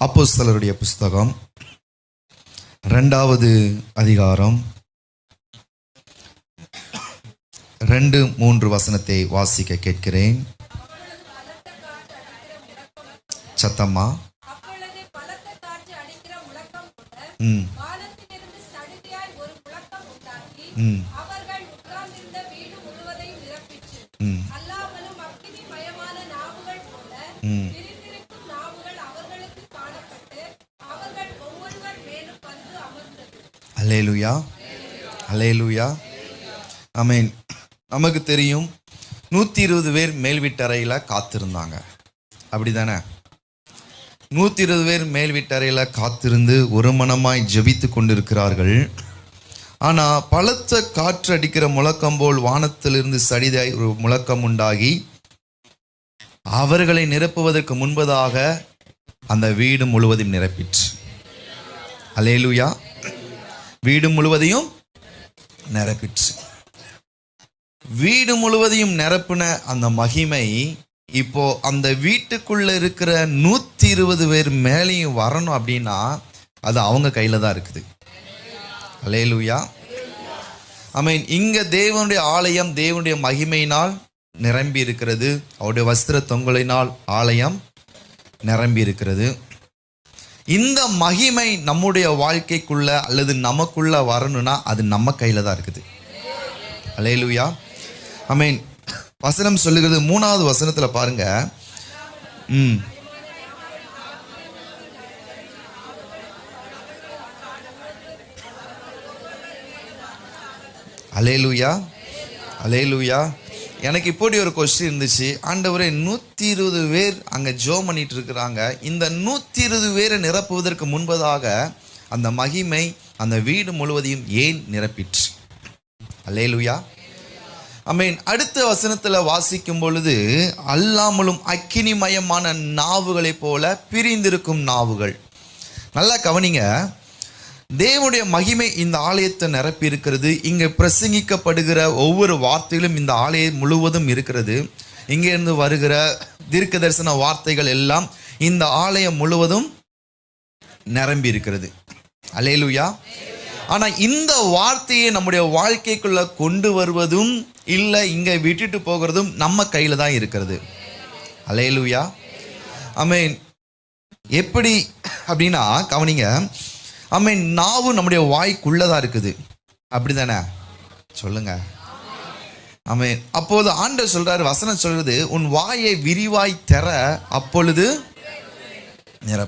அப்போஸ்தலருடைய புஸ்தகம் 2வது அதிகாரம் 2-3 வசனத்தை வாசிக்க கேட்கிறேன். சத்தம்மா. அல்லேலூயா, அல்லேலூயா, ஆமென். நமக்கு தெரியும் 120 பேர் மேல் வீட்டறையில் காத்திருந்தாங்க, அப்படிதானே? 120 பேர் மேல் வீட்டறையில் காத்திருந்து ஒரு மனமாய் ஜெபித்து கொண்டிருக்கிறார்கள். ஆனால் பலத்த காற்று அடிக்கிற முழக்கம் போல் வானத்திலிருந்து சடிதாய் ஒரு முழக்கம் உண்டாகி அவர்களை நிரப்புவதற்கு முன்பதாக அந்த வீடு முழுவதும் நிரப்பிற்று. அல்லேலூயா, வீடு முழுவதையும் நிரப்பிற்று. வீடு முழுவதையும் நிரப்பின அந்த மகிமை இப்போ அந்த வீட்டுக்குள்ள இருக்கிற 120 பேர் மேலேயும் வரணும் அப்படின்னா அது அவங்க கையில தான் இருக்குது. அல்லேலூயா, ஆமென். இங்க தேவனுடைய ஆலயம் தேவனுடைய மகிமையினால் நிரம்பி இருக்கிறது. அவருடைய வஸ்திர தொங்கலினால் ஆலயம் நிரம்பி இருக்கிறது. இந்த மகிமை நம்முடைய வாழ்க்கைக்குள்ள அல்லது நமக்குள்ள வரணும்னா அது நம்ம கையில தான் இருக்குது. அல்லேலூயா, ஆமென். வசனம் சொல்லுகிறது 3வது வசனத்துல பாருங்க. அல்லேலூயா, அல்லேலூயா. எனக்கு இப்படி ஒரு கொஸ்டின் இருந்துச்சு. ஆண்டவரே, 120 பேர் அங்கே ஜெபம் பண்ணிட்டு இருக்கிறாங்க. இந்த 120 பேரை நிரப்புவதற்கு முன்பதாக அந்த மகிமை அந்த வீடு முழுவதையும் ஏன் நிரப்பிற்று? அல்லேலூயா, ஆமென். அடுத்த வசனத்தில் வாசிக்கும் பொழுது அல்லாமலும் அக்கினிமயமான நாவுகளைப் போல பிரிந்திருக்கும் நாவுகள். நல்லா கவனிங்க. தேவனுடைய மகிமை இந்த ஆலயத்தை நிரப்பி இருக்கிறது. இங்கே பிரசங்கிக்கப்படுகிற ஒவ்வொரு வார்த்தைகளும் இந்த ஆலயம் முழுவதும் இருக்கிறது. இங்கே இருந்து வருகிற தீர்க்க தரிசன வார்த்தைகள் எல்லாம் இந்த ஆலயம் முழுவதும் நிரம்பி இருக்கிறது. அல்லேலூயா. ஆனால் இந்த வார்த்தையை நம்முடைய வாழ்க்கைக்குள்ள கொண்டு வருவதும் இல்லை இங்கே விட்டுட்டு போகிறதும் நம்ம கையில் தான் இருக்கிறது. அல்லேலூயா, ஆமென். எப்படி அப்படின்னா கவனிங்க. ஆமென். நாவும் நம்முடைய வாய்க்குள்ளதான் இருக்குது, அப்படிதானே? சொல்லுங்க, ஆமென். அப்போது ஆண்டவர் சொல்றாரு, வசனம் சொல்றது, உன் வாயை விரிவாய் தர, அப்பொழுது நிரப்ப.